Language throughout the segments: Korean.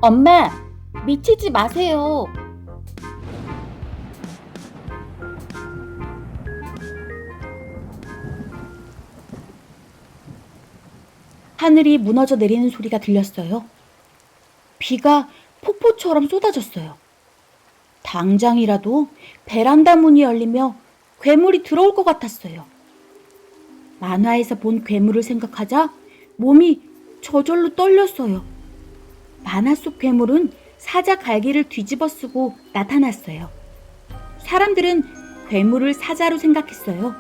엄마, 미치지 마세요. 하늘이 무너져 내리는 소리가 들렸어요. 비가 폭포처럼 쏟아졌어요. 당장이라도 베란다 문이 열리며 괴물이 들어올 것 같았어요. 만화에서 본 괴물을 생각하자 몸이 저절로 떨렸어요. 만화 속 괴물은 사자 갈기를 뒤집어 쓰고 나타났어요. 사람들은 괴물을 사자로 생각했어요.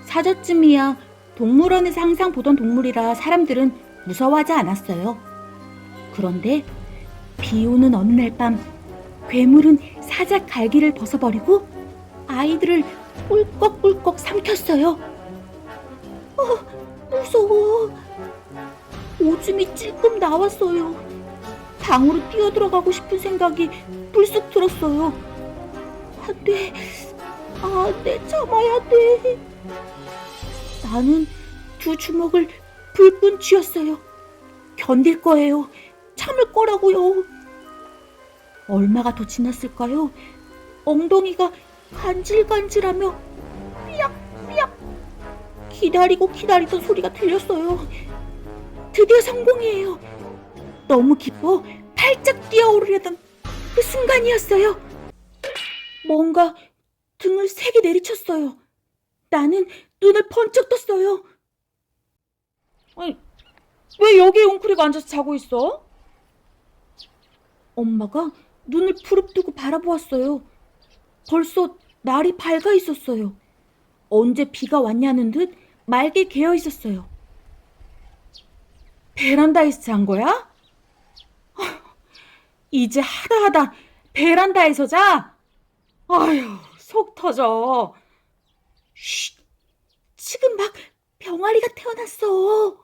사자쯤이야 동물원에서 항상 보던 동물이라 사람들은 무서워하지 않았어요. 그런데 비 오는 어느 날 밤 괴물은 사자 갈기를 벗어버리고 아이들을 꿀꺽꿀꺽 삼켰어요. 무서워. 오줌이 찔끔 나왔어요. 방으로 뛰어들어가고 싶은 생각이 불쑥 들었어요. 안 돼. 내 참아야 돼. 나는 두 주먹을 불끈 쥐었어요. 견딜 거예요. 참을 거라고요. 얼마가 더 지났을까요? 엉덩이가 간질간질하며 삐약삐약 기다리고 기다리던 소리가 들렸어요. 드디어 성공이에요. 너무 기뻐 팔짝 뛰어오르려던 그 순간이었어요. 뭔가 등을 세게 내리쳤어요. 나는 눈을 번쩍 떴어요. 아니, 왜 여기에 웅크리고 앉아서 자고 있어? 엄마가 눈을 부릅뜨고 바라보았어요. 벌써 날이 밝아 있었어요. 언제 비가 왔냐는 듯 맑게 개어 있었어요. 베란다에서 잔 거야? 이제 하다 베란다에서 자? 아휴, 속 터져. 쉿, 지금 막 병아리가 태어났어.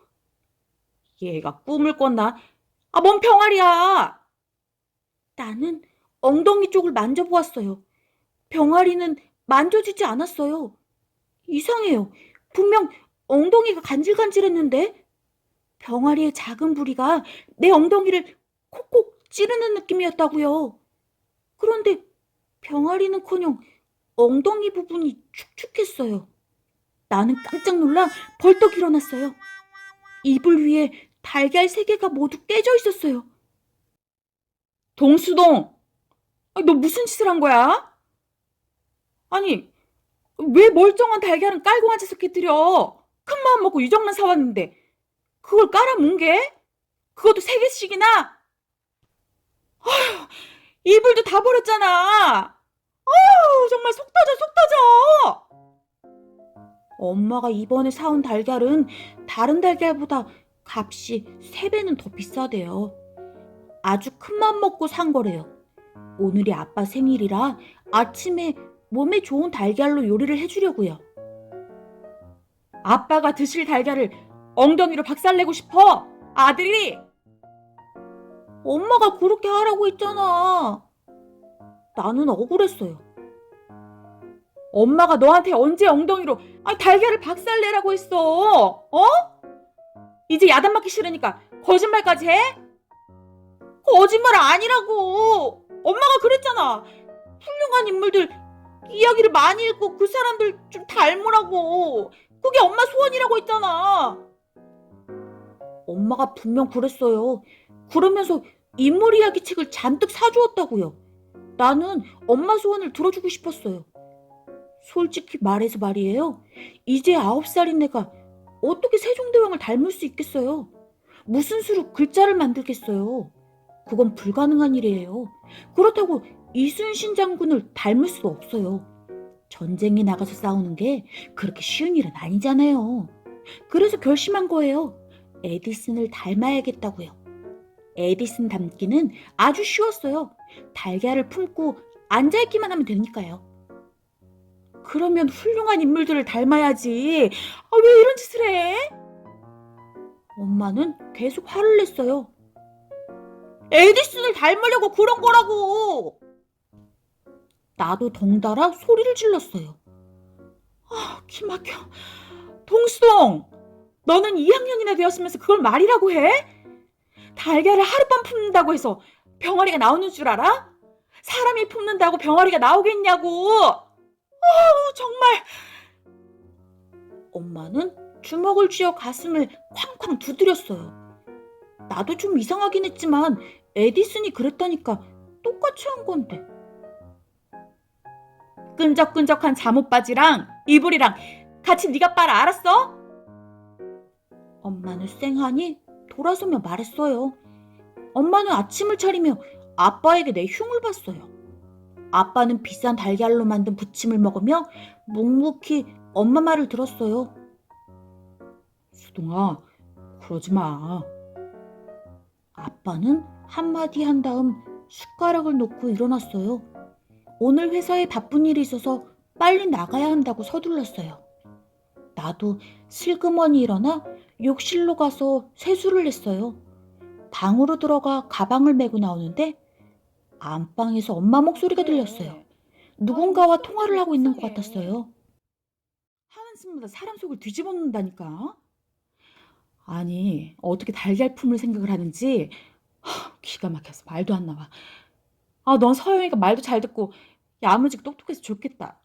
얘가 꿈을 꿨나? 뭔 병아리야? 나는 엉덩이 쪽을 만져보았어요. 병아리는 만져지지 않았어요. 이상해요. 분명 엉덩이가 간질간질했는데 병아리의 작은 부리가 내 엉덩이를 콕콕 찌르는 느낌이었다고요. 그런데 병아리는커녕 엉덩이 부분이 축축했어요. 나는 깜짝 놀라 벌떡 일어났어요. 이불 위에 달걀 3개가 모두 깨져 있었어요. 동수동, 너 무슨 짓을 한 거야? 아니, 왜 멀쩡한 달걀은 깔고 앉아서 깨뜨려? 큰 마음 먹고 유정란 사왔는데 그걸 깔아문 게? 그것도 3개씩이나? 아휴, 이불도 다 버렸잖아. 정말 속 터져, 속 터져. 엄마가 이번에 사온 달걀은 다른 달걀보다 값이 3배는 더 비싸대요. 아주 큰 맘 먹고 산 거래요. 오늘이 아빠 생일이라 아침에 몸에 좋은 달걀로 요리를 해주려고요. 아빠가 드실 달걀을 엉덩이로 박살내고 싶어, 아들이? 엄마가 그렇게 하라고 했잖아. 나는 억울했어요. 엄마가 너한테 언제 엉덩이로 달걀을 박살내라고 했어? 이제 야단 맞기 싫으니까 거짓말까지 해? 거짓말 아니라고. 엄마가 그랬잖아. 훌륭한 인물들 이야기를 많이 읽고 그 사람들 좀 닮으라고. 그게 엄마 소원이라고 했잖아. 엄마가 분명 그랬어요. 그러면서 인물 이야기 책을 잔뜩 사주었다고요. 나는 엄마 소원을 들어주고 싶었어요. 솔직히 말해서 말이에요. 이제 9살인 내가 어떻게 세종대왕을 닮을 수 있겠어요? 무슨 수로 글자를 만들겠어요? 그건 불가능한 일이에요. 그렇다고 이순신 장군을 닮을 수도 없어요. 전쟁에 나가서 싸우는 게 그렇게 쉬운 일은 아니잖아요. 그래서 결심한 거예요. 에디슨을 닮아야겠다고요. 에디슨 닮기는 아주 쉬웠어요. 달걀을 품고 앉아있기만 하면 되니까요. 그러면 훌륭한 인물들을 닮아야지. 왜 이런 짓을 해? 엄마는 계속 화를 냈어요. 에디슨을 닮으려고 그런 거라고. 나도 덩달아 소리를 질렀어요. 기막혀. 동수동, 너는 2학년이나 되었으면서 그걸 말이라고 해? 달걀을 하룻밤 품는다고 해서 병아리가 나오는 줄 알아? 사람이 품는다고 병아리가 나오겠냐고! 정말! 엄마는 주먹을 쥐어 가슴을 쾅쾅 두드렸어요. 나도 좀 이상하긴 했지만 에디슨이 그랬다니까 똑같이 한 건데. 끈적끈적한 잠옷바지랑 이불이랑 같이 네가 빨아, 알았어? 엄마는 쌩하니 돌아서며 말했어요. 엄마는 아침을 차리며 아빠에게 내 흉을 봤어요. 아빠는 비싼 달걀로 만든 부침을 먹으며 묵묵히 엄마 말을 들었어요. 수동아, 그러지 마. 아빠는 한마디 한 다음 숟가락을 놓고 일어났어요. 오늘 회사에 바쁜 일이 있어서 빨리 나가야 한다고 서둘렀어요. 나도 슬그머니 일어나 욕실로 가서 세수를 했어요. 방으로 들어가 가방을 메고 나오는데 안방에서 엄마 목소리가 들렸어요. 누군가와 통화를 하고 있는 것 같았어요. 한숨마다 사람 속을 뒤집어 놓는다니까. 아니, 어떻게 달걀품을 생각을 하는지 기가 막혀서 말도 안 나와. 넌 서영이가 말도 잘 듣고 야무지게 똑똑해서 좋겠다.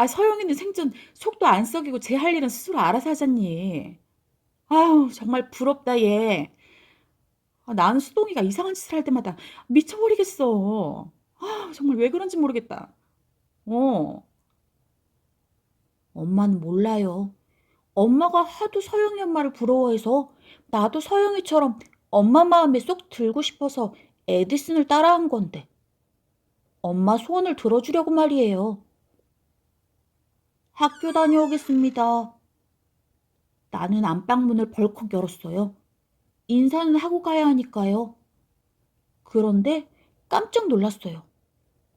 서영이는 생전 속도 안 썩이고 제 할 일은 스스로 알아서 하잖니. 아유, 정말 부럽다, 얘. 나는 수동이가 이상한 짓을 할 때마다 미쳐버리겠어. 정말 왜 그런지 모르겠다. 엄마는 몰라요. 엄마가 하도 서영이 엄마를 부러워해서 나도 서영이처럼 엄마 마음에 쏙 들고 싶어서 에디슨을 따라한 건데. 엄마 소원을 들어주려고 말이에요. 학교 다녀오겠습니다. 나는 안방문을 벌컥 열었어요. 인사는 하고 가야 하니까요. 그런데 깜짝 놀랐어요.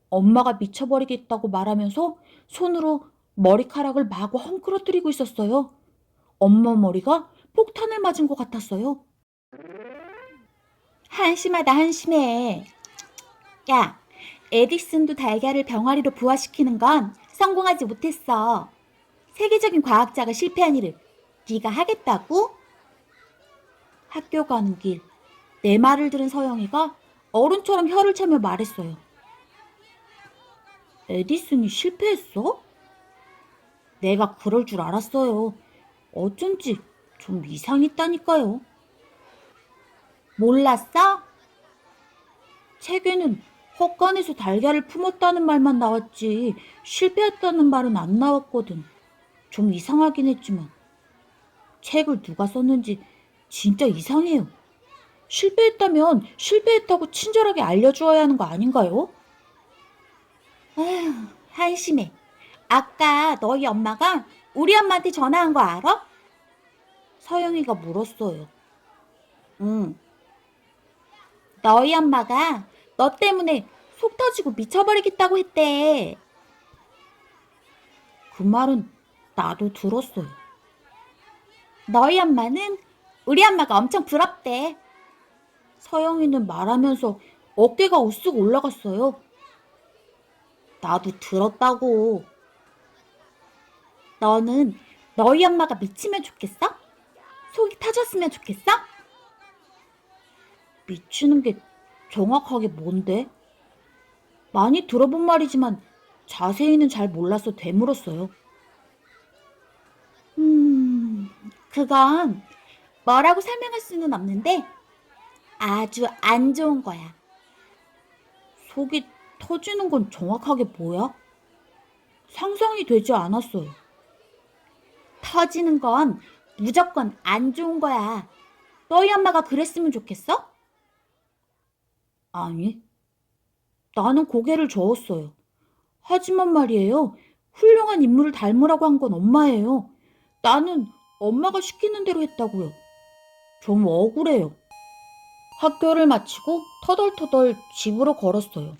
엄마가 미쳐버리겠다고 말하면서 손으로 머리카락을 마구 헝클어뜨리고 있었어요. 엄마 머리가 폭탄을 맞은 것 같았어요. 한심하다, 한심해. 야, 에디슨도 달걀을 병아리로 부화시키는 건 성공하지 못했어. 세계적인 과학자가 실패한 일을 네가 하겠다고? 학교 가는 길, 내 말을 들은 서영이가 어른처럼 혀를 차며 말했어요. 에디슨이 실패했어? 내가 그럴 줄 알았어요. 어쩐지 좀 이상했다니까요. 몰랐어? 책에는 헛간에서 달걀을 품었다는 말만 나왔지 실패했다는 말은 안 나왔거든. 좀 이상하긴 했지만 책을 누가 썼는지 진짜 이상해요. 실패했다면 실패했다고 친절하게 알려주어야 하는 거 아닌가요? 아휴, 한심해. 아까 너희 엄마가 우리 엄마한테 전화한 거 알아? 서영이가 물었어요. 응. 너희 엄마가 너 때문에 속 터지고 미쳐버리겠다고 했대. 그 말은 나도 들었어요. 너희 엄마는 우리 엄마가 엄청 부럽대. 서영이는 말하면서 어깨가 우쓱 올라갔어요. 나도 들었다고. 너는 너희 엄마가 미치면 좋겠어? 속이 터졌으면 좋겠어? 미치는 게 정확하게 뭔데? 많이 들어본 말이지만 자세히는 잘 몰라서 되물었어요. 그건 뭐라고 설명할 수는 없는데 아주 안 좋은 거야. 속이 터지는 건 정확하게 뭐야? 상상이 되지 않았어요. 터지는 건 무조건 안 좋은 거야. 너희 엄마가 그랬으면 좋겠어? 아니, 나는 고개를 저었어요. 하지만 말이에요. 훌륭한 인물을 닮으라고 한 건 엄마예요. 나는 엄마가 시키는 대로 했다고요. 좀 억울해요. 학교를 마치고 터덜터덜 집으로 걸었어요.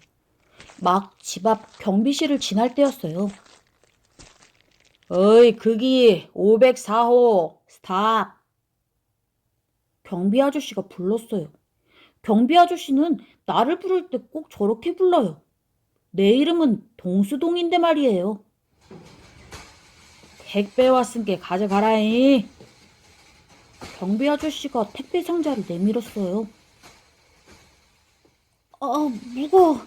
막 집 앞 경비실을 지날 때였어요. 어이, 거기 504호 스탑. 경비 아저씨가 불렀어요. 경비 아저씨는 나를 부를 때 꼭 저렇게 불러요. 내 이름은 동수동인데 말이에요. 택배 왔으니까 가져가라잉. 경비 아저씨가 택배 상자를 내밀었어요. 무거워.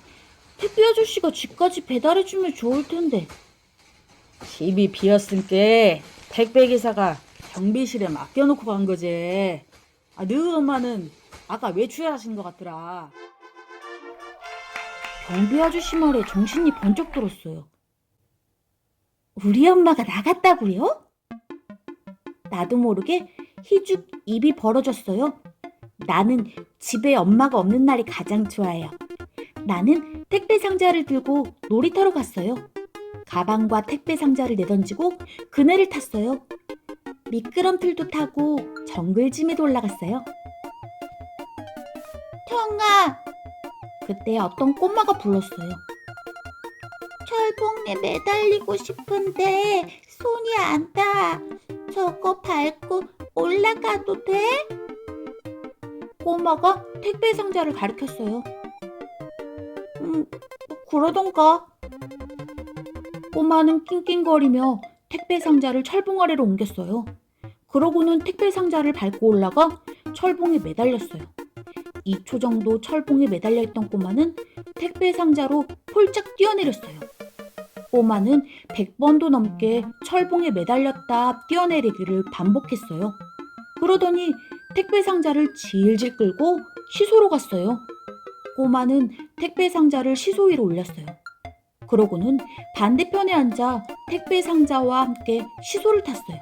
택배 아저씨가 집까지 배달해주면 좋을 텐데. 집이 비었으니까 택배 기사가 경비실에 맡겨놓고 간 거지. 너 엄마는 아까 외출하신 것 같더라. 경비 아저씨 말에 정신이 번쩍 들었어요. 우리 엄마가 나갔다고요? 나도 모르게 희죽 입이 벌어졌어요. 나는 집에 엄마가 없는 날이 가장 좋아요. 나는 택배 상자를 들고 놀이터로 갔어요. 가방과 택배 상자를 내던지고 그네를 탔어요. 미끄럼틀도 타고 정글짐에도 올라갔어요. 형아! 그때 어떤 꼬마가 불렀어요. 철봉에 매달리고 싶은데 손이 안 닿아. 저거 밟고 올라가도 돼? 꼬마가 택배 상자를 가리켰어요. 그러던가. 꼬마는 낑낑거리며 택배 상자를 철봉 아래로 옮겼어요. 그러고는 택배 상자를 밟고 올라가 철봉에 매달렸어요. 2초 정도 철봉에 매달려 있던 꼬마는 택배 상자로 폴짝 뛰어내렸어요. 꼬마는 100번도 넘게 철봉에 매달렸다 뛰어내리기를 반복했어요. 그러더니 택배 상자를 질질 끌고 시소로 갔어요. 꼬마는 택배 상자를 시소 위로 올렸어요. 그러고는 반대편에 앉아 택배 상자와 함께 시소를 탔어요.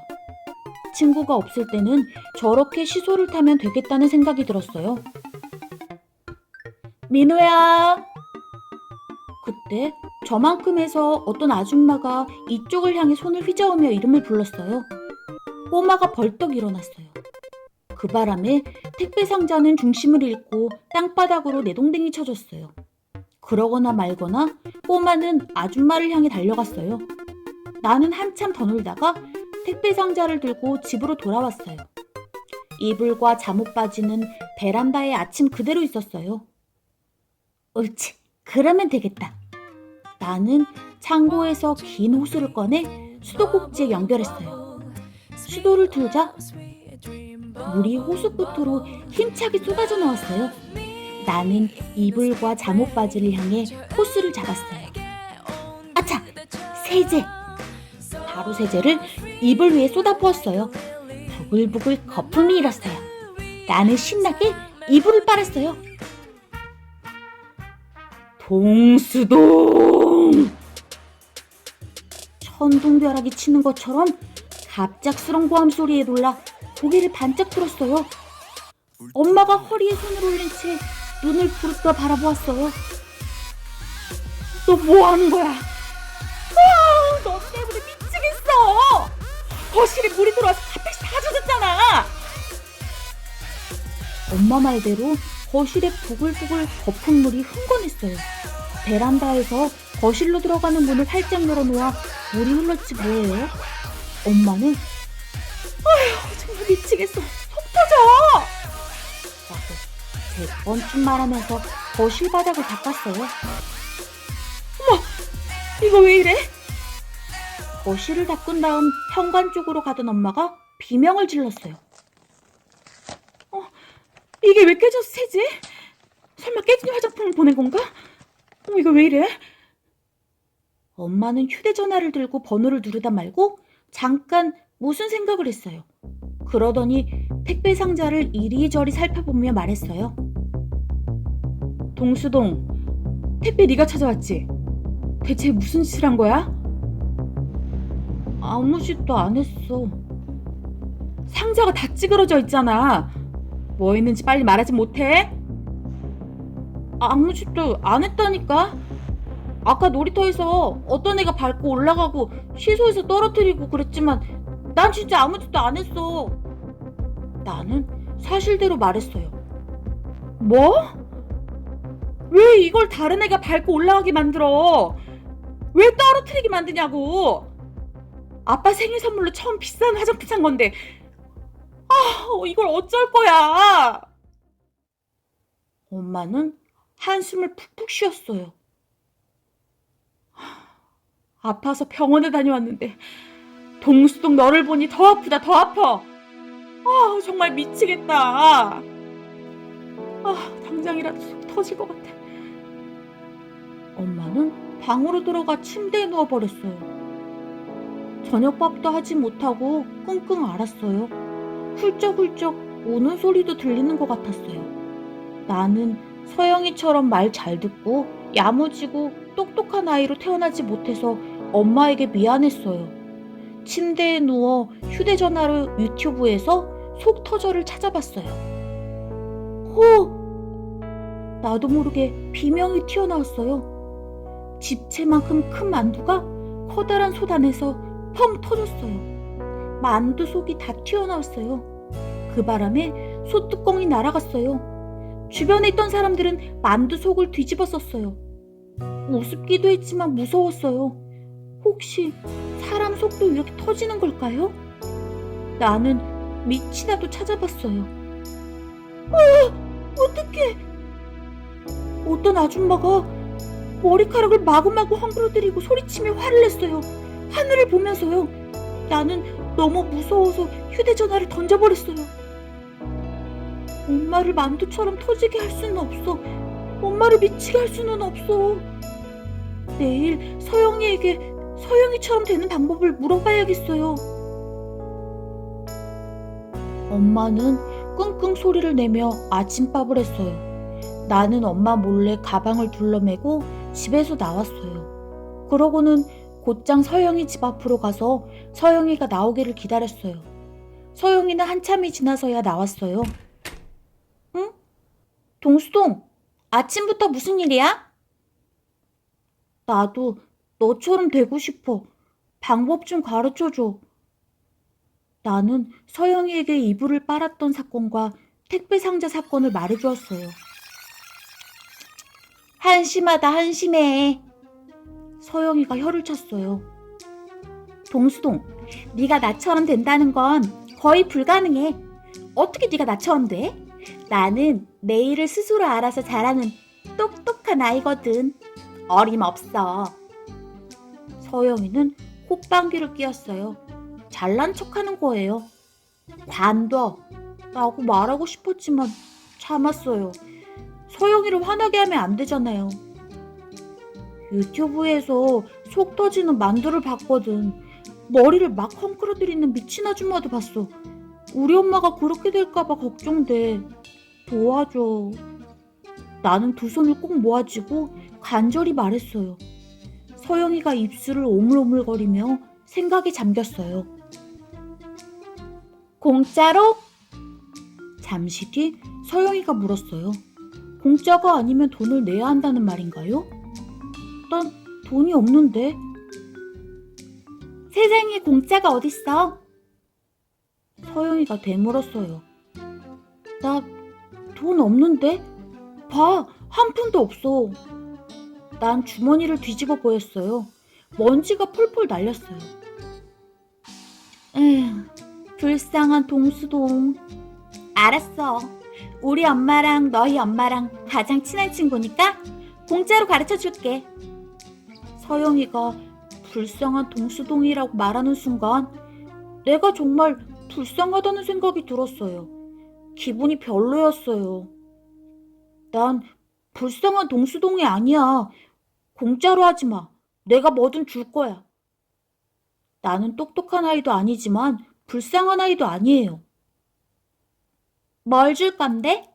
친구가 없을 때는 저렇게 시소를 타면 되겠다는 생각이 들었어요. 민호야! 그때 저만큼에서 어떤 아줌마가 이쪽을 향해 손을 휘저으며 이름을 불렀어요. 꼬마가 벌떡 일어났어요. 그 바람에 택배 상자는 중심을 잃고 땅바닥으로 내동댕이 쳐졌어요. 그러거나 말거나 꼬마는 아줌마를 향해 달려갔어요. 나는 한참 더 놀다가 택배 상자를 들고 집으로 돌아왔어요. 이불과 잠옷 바지는 베란다에 아침 그대로 있었어요. 옳지, 그러면 되겠다. 나는 창고에서 긴 호스를 꺼내 수도꼭지에 연결했어요. 수도를 틀자 물이 호수 끝으로 힘차게 쏟아져 나왔어요. 나는 이불과 잠옷 바지를 향해 호스를 잡았어요. 아차! 세제! 바로 세제를 이불 위에 쏟아부었어요. 부글부글 거품이 일었어요. 나는 신나게 이불을 빨았어요. 동수동! 천둥벼락이 치는 것처럼 갑작스런 고함 소리에 놀라 고개를 반짝 들었어요. 엄마가 허리에 손을 올린 채 눈을 부릅떠 바라보았어요. 너 뭐 하는 거야? 너 때문에 미치겠어! 거실에 물이 들어와서 카펫이 다 젖었잖아! 엄마 말대로 거실에 부글부글 거품물이 흥건했어요. 베란다에서 거실로 들어가는 문을 활짝 열어놓아 물이 흘렀지 뭐예요. 엄마는 정말 미치겠어. 속 터져! 라고 100번쯤 말하면서 거실 바닥을 닦았어요. 어머! 이거 왜 이래? 거실을 닦은 다음 현관 쪽으로 가던 엄마가 비명을 질렀어요. 이게 왜 깨졌어, 세제? 설마 깨진 화장품을 보낸 건가? 이거 왜 이래? 엄마는 휴대전화를 들고 번호를 누르다 말고 잠깐 무슨 생각을 했어요. 그러더니 택배 상자를 이리저리 살펴보며 말했어요. 동수동, 택배 네가 찾아왔지? 대체 무슨 짓을 한 거야? 아무 짓도 안 했어. 상자가 다 찌그러져 있잖아. 뭐 했는지 빨리 말하지 못해? 아무 짓도 안 했다니까. 아까 놀이터에서 어떤 애가 밟고 올라가고 시소에서 떨어뜨리고 그랬지만 난 진짜 아무 짓도 안 했어. 나는 사실대로 말했어요. 뭐? 왜 이걸 다른 애가 밟고 올라가게 만들어? 왜 떨어뜨리게 만드냐고? 아빠 생일 선물로 처음 비싼 화장품 산 건데 이걸 어쩔 거야? 엄마는 한숨을 푹푹 쉬었어요. 아파서 병원에 다녀왔는데 동수동 너를 보니 더 아프다, 더 아파. 정말 미치겠다. 당장이라도 속 터질 것 같아. 엄마는 방으로 들어가 침대에 누워버렸어요. 저녁밥도 하지 못하고 끙끙 앓았어요. 훌쩍훌쩍 우는 소리도 들리는 것 같았어요. 나는 서영이처럼 말 잘 듣고 야무지고 똑똑한 아이로 태어나지 못해서 엄마에게 미안했어요. 침대에 누워 휴대전화로 유튜브에서 속터져를 찾아봤어요. 나도 모르게 비명이 튀어나왔어요. 집채만큼 큰 만두가 커다란 솥 안에서 펑 터졌어요. 만두 속이 다 튀어나왔어요. 그 바람에 솥 뚜껑이 날아갔어요. 주변에 있던 사람들은 만두 속을 뒤집었었어요. 우습기도 했지만 무서웠어요. 혹시 사람 속도 이렇게 터지는 걸까요? 나는 밑이라도 찾아봤어요. 어떡해! 어떤 아줌마가 머리카락을 마구마구 헝클어뜨리고 소리치며 화를 냈어요. 하늘을 보면서요. 나는 너무 무서워서 휴대전화를 던져버렸어요. 엄마를 만두처럼 터지게 할 수는 없어. 엄마를 미치게 할 수는 없어. 내일 서영이에게 서영이처럼 되는 방법을 물어봐야겠어요. 엄마는 끙끙 소리를 내며 아침밥을 했어요. 나는 엄마 몰래 가방을 둘러매고 집에서 나왔어요. 그러고는 곧장 서영이 집 앞으로 가서 서영이가 나오기를 기다렸어요. 서영이는 한참이 지나서야 나왔어요. 응? 동수동, 아침부터 무슨 일이야? 나도 너처럼 되고 싶어. 방법 좀 가르쳐줘. 나는 서영이에게 이불을 빨았던 사건과 택배 상자 사건을 말해주었어요. 한심하다, 한심해. 서영이가 혀를 찼어요. 동수동, 네가 나처럼 된다는 건 거의 불가능해. 어떻게 네가 나처럼 돼? 나는 내 일을 스스로 알아서 잘하는 똑똑한 아이거든. 어림없어. 서영이는 콧방귀를 뀌었어요. 잘난 척하는 거예요. 관둬 라고 말하고 싶었지만 참았어요. 서영이를 화나게 하면 안 되잖아요. 유튜브에서 속 터지는 만두를 봤거든. 머리를 막 헝클어뜨리는 미친 아줌마도 봤어. 우리 엄마가 그렇게 될까봐 걱정돼. 도와줘. 나는 두 손을 꼭 모아쥐고 간절히 말했어요. 서영이가 입술을 오물오물거리며 생각에 잠겼어요. 공짜로? 잠시 뒤 서영이가 물었어요. 공짜가 아니면 돈을 내야 한다는 말인가요? 난 돈이 없는데. 세상에 공짜가 어딨어? 서영이가 되물었어요. 나 돈 없는데? 봐, 한 푼도 없어. 난 주머니를 뒤집어 보였어요. 먼지가 폴폴 날렸어요. 에휴, 불쌍한 동수동. 알았어. 우리 엄마랑 너희 엄마랑 가장 친한 친구니까 공짜로 가르쳐줄게. 서영이가 불쌍한 동수동이라고 말하는 순간 내가 정말 불쌍하다는 생각이 들었어요. 기분이 별로였어요. 난 불쌍한 동수동이 아니야. 공짜로 하지 마. 내가 뭐든 줄 거야. 나는 똑똑한 아이도 아니지만 불쌍한 아이도 아니에요. 뭘 줄 건데?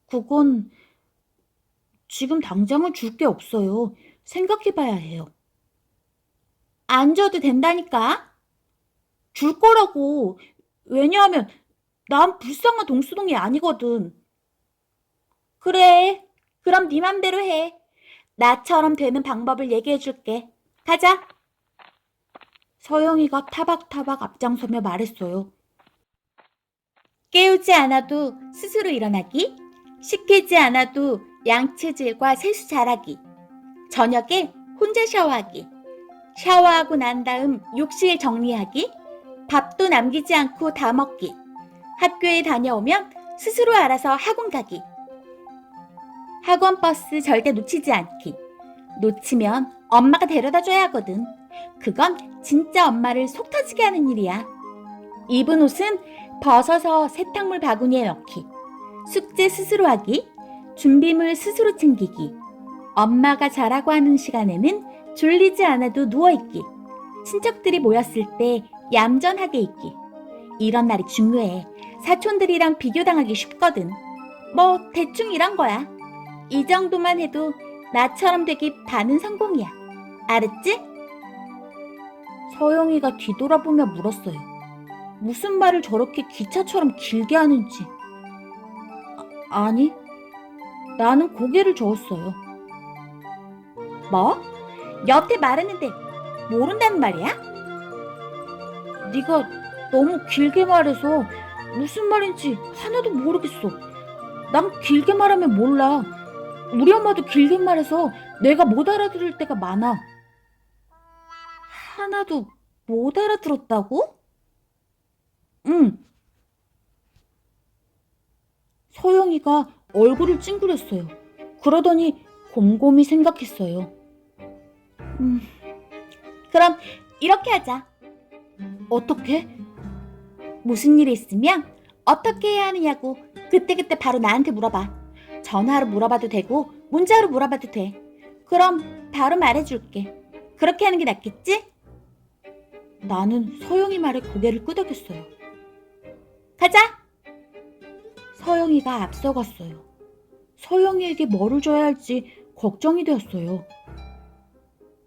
그건 지금 당장은 줄 게 없어요. 생각해봐야 해요. 안 줘도 된다니까? 줄 거라고. 왜냐하면 난 불쌍한 동수동이 아니거든. 그래, 그럼 네 맘대로 해. 나처럼 되는 방법을 얘기해줄게. 가자. 서영이가 타박타박 앞장서며 말했어요. 깨우지 않아도 스스로 일어나기, 시키지 않아도 양치질과 세수 잘하기, 저녁에 혼자 샤워하기, 샤워하고 난 다음 욕실 정리하기, 밥도 남기지 않고 다 먹기, 학교에 다녀오면 스스로 알아서 학원 가기, 학원 버스 절대 놓치지 않기, 놓치면 엄마가 데려다 줘야 하거든. 그건 진짜 엄마를 속 터지게 하는 일이야. 입은 옷은 벗어서 세탁물 바구니에 넣기, 숙제 스스로 하기, 준비물 스스로 챙기기, 엄마가 자라고 하는 시간에는 졸리지 않아도 누워있기. 친척들이 모였을 때 얌전하게 있기. 이런 날이 중요해. 사촌들이랑 비교당하기 쉽거든. 뭐 대충 이런 거야. 이 정도만 해도 나처럼 되기 반은 성공이야. 알았지? 서영이가 뒤돌아보며 물었어요. 무슨 말을 저렇게 기차처럼 길게 하는지. 아니, 나는 고개를 저었어요. 뭐? 여태 말했는데 모른다는 말이야? 네가 너무 길게 말해서 무슨 말인지 하나도 모르겠어. 난 길게 말하면 몰라. 우리 엄마도 길게 말해서 내가 못 알아들을 때가 많아. 하나도 못 알아들었다고? 응. 서영이가 얼굴을 찡그렸어요. 그러더니 곰곰이 생각했어요. 그럼 이렇게 하자. 어떻게? 무슨 일이 있으면 어떻게 해야 하느냐고 그때그때 바로 나한테 물어봐. 전화로 물어봐도 되고 문자로 물어봐도 돼. 그럼 바로 말해줄게. 그렇게 하는 게 낫겠지? 나는 서영이 말에 고개를 끄덕였어요. 가자! 서영이가 앞서갔어요. 서영이에게 뭐를 줘야 할지 걱정이 되었어요.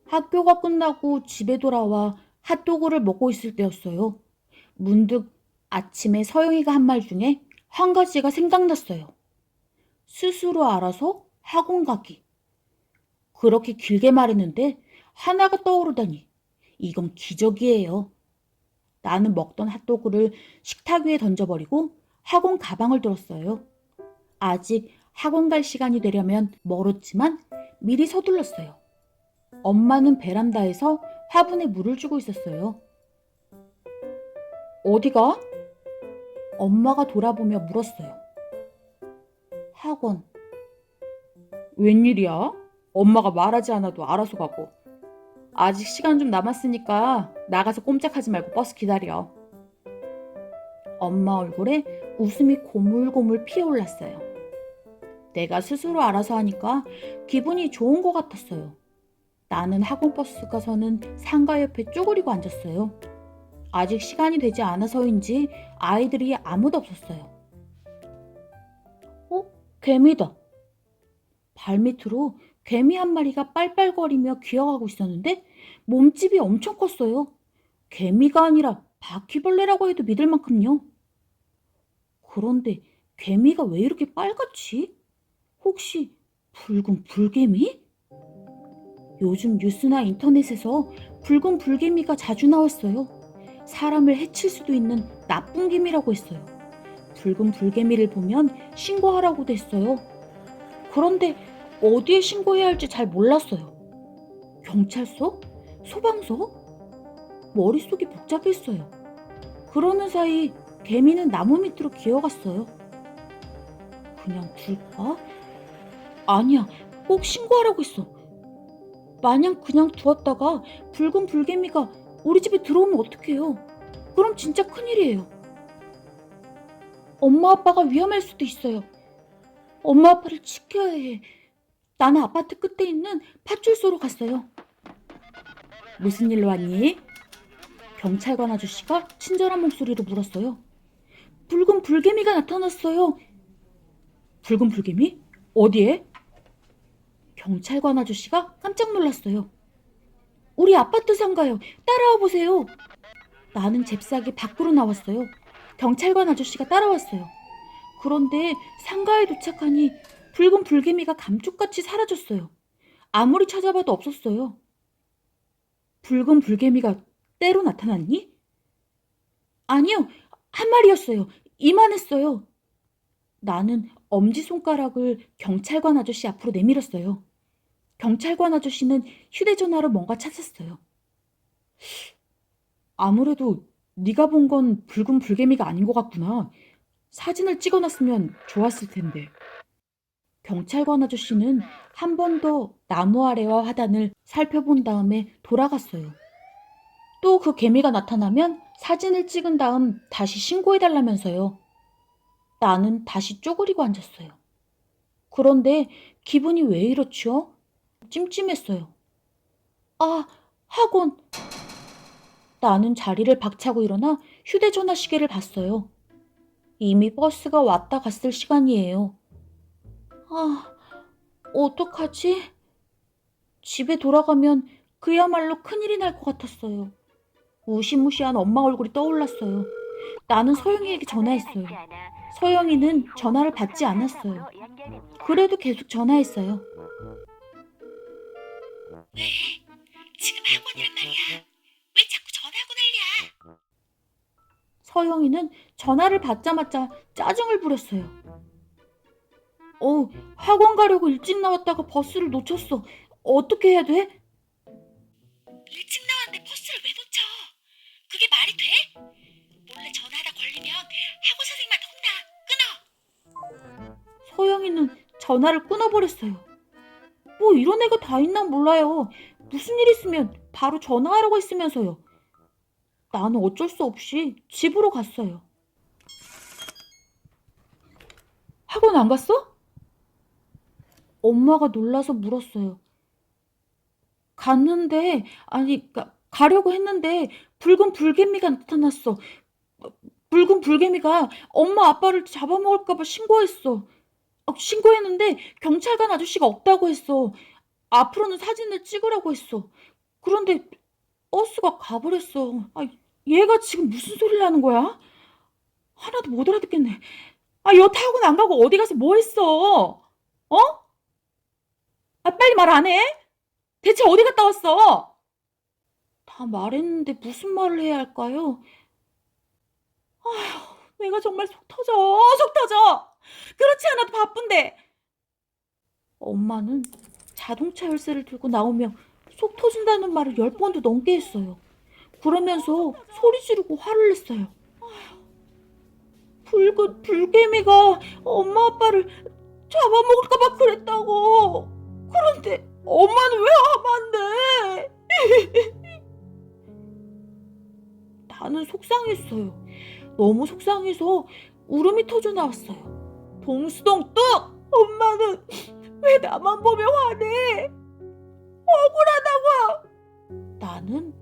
학교가 끝나고 집에 돌아와 핫도그를 먹고 있을 때였어요. 문득 아침에 서영이가 한 말 중에 한 가지가 생각났어요. 스스로 알아서 학원 가기. 그렇게 길게 말했는데 하나가 떠오르다니. 이건 기적이에요. 나는 먹던 핫도그를 식탁 위에 던져버리고 학원 가방을 들었어요. 아직 학원 갈 시간이 되려면 멀었지만 미리 서둘렀어요. 엄마는 베란다에서 화분에 물을 주고 있었어요. 어디가? 엄마가 돌아보며 물었어요. 학원. 웬일이야? 엄마가 말하지 않아도 알아서 가고. 아직 시간 좀 남았으니까 나가서 꼼짝하지 말고 버스 기다려. 엄마 얼굴에 웃음이 고물고물 피어올랐어요. 내가 스스로 알아서 하니까 기분이 좋은 것 같았어요. 나는 학원 버스가 서는 상가 옆에 쪼그리고 앉았어요. 아직 시간이 되지 않아서인지 아이들이 아무도 없었어요. 개미다. 발밑으로 개미 한 마리가 빨빨거리며 기어가고 있었는데 몸집이 엄청 컸어요. 개미가 아니라 바퀴벌레라고 해도 믿을 만큼요. 그런데 개미가 왜 이렇게 빨갛지? 혹시 붉은 불개미? 요즘 뉴스나 인터넷에서 붉은 불개미가 자주 나왔어요. 사람을 해칠 수도 있는 나쁜 개미라고 했어요. 붉은 불개미를 보면 신고하라고도 했어요. 그런데 어디에 신고해야 할지 잘 몰랐어요. 경찰서? 소방서? 머릿속이 복잡했어요. 그러는 사이 개미는 나무 밑으로 기어갔어요. 그냥 둘까? 아니야, 꼭 신고하라고 했어. 마냥 그냥 두었다가 붉은 불개미가 우리 집에 들어오면 어떡해요? 그럼 진짜 큰일이에요. 엄마 아빠가 위험할 수도 있어요. 엄마 아빠를 지켜야 해. 나는 아파트 끝에 있는 파출소로 갔어요. 무슨 일로 왔니? 경찰관 아저씨가 친절한 목소리로 물었어요. 붉은 불개미가 나타났어요. 붉은 불개미? 어디에? 경찰관 아저씨가 깜짝 놀랐어요. 우리 아파트 상가요. 따라와 보세요. 나는 잽싸게 밖으로 나왔어요. 경찰관 아저씨가 따라왔어요. 그런데 상가에 도착하니 붉은 불개미가 감쪽같이 사라졌어요. 아무리 찾아봐도 없었어요. 붉은 불개미가 때로 나타났니? 아니요, 한 마리였어요. 이만했어요. 나는 엄지손가락을 경찰관 아저씨 앞으로 내밀었어요. 경찰관 아저씨는 휴대전화로 뭔가 찾았어요. 아무래도 네가 본 건 붉은 불개미가 아닌 것 같구나. 사진을 찍어놨으면 좋았을 텐데. 경찰관 아저씨는 한 번 더 나무 아래와 화단을 살펴본 다음에 돌아갔어요. 또 그 개미가 나타나면 사진을 찍은 다음 다시 신고해달라면서요. 나는 다시 쪼그리고 앉았어요. 그런데 기분이 왜 이렇죠? 찜찜했어요. 아, 학원. 나는 자리를 박차고 일어나 휴대전화 시계를 봤어요. 이미 버스가 왔다 갔을 시간이에요. 아, 어떡하지? 집에 돌아가면 그야말로 큰일이 날 것 같았어요. 무시무시한 엄마 얼굴이 떠올랐어요. 나는 서영이에게 전화했어요. 서영이는 전화를 받지 않았어요. 그래도 계속 전화했어요. 왜? 지금 학원이란 말이야. 왜 자꾸 전화하고 난리야? 서영이는 전화를 받자마자 짜증을 부렸어요. 학원 가려고 일찍 나왔다가 버스를 놓쳤어. 어떻게 해야 돼? 일찍 나왔는데 버스를 왜 놓쳐? 그게 말이 돼? 몰래 전화하다 걸리면 학원 선생님한테 혼나. 끊어. 서영이는 전화를 끊어버렸어요. 뭐 이런 애가 다 있나 몰라요. 무슨 일 있으면 바로 전화하라고 했으면서요. 나는 어쩔 수 없이 집으로 갔어요. 학원 안 갔어? 엄마가 놀라서 물었어요. 갔는데, 아니, 가려고 했는데 붉은 불개미가 나타났어. 붉은 불개미가 엄마 아빠를 잡아먹을까봐 신고했어. 신고했는데 경찰관 아저씨가 없다고 했어. 앞으로는 사진을 찍으라고 했어. 그런데 버스가 가버렸어. 얘가 지금 무슨 소리를 하는 거야? 하나도 못 알아듣겠네. 여태 학원 안 가고 어디 가서 뭐 했어? 어? 빨리 말 안 해? 대체 어디 갔다 왔어? 다 말했는데 무슨 말을 해야 할까요? 내가 정말 속 터져, 속 터져! 그렇지 않아도 바쁜데! 엄마는 자동차 열쇠를 들고 나오며 속 터진다는 말을 10번도 넘게 했어요. 그러면서 소리 지르고 화를 냈어요. 붉은 불개미가 엄마 아빠를 잡아먹을까봐 그랬다고. 그런데 엄마는 왜 하면 안 돼? 나는 속상했어요. 너무 속상해서 울음이 터져 나왔어요. 동수동 뚝! 엄마는 왜 나만 보면 화내? 억울하다고! 나는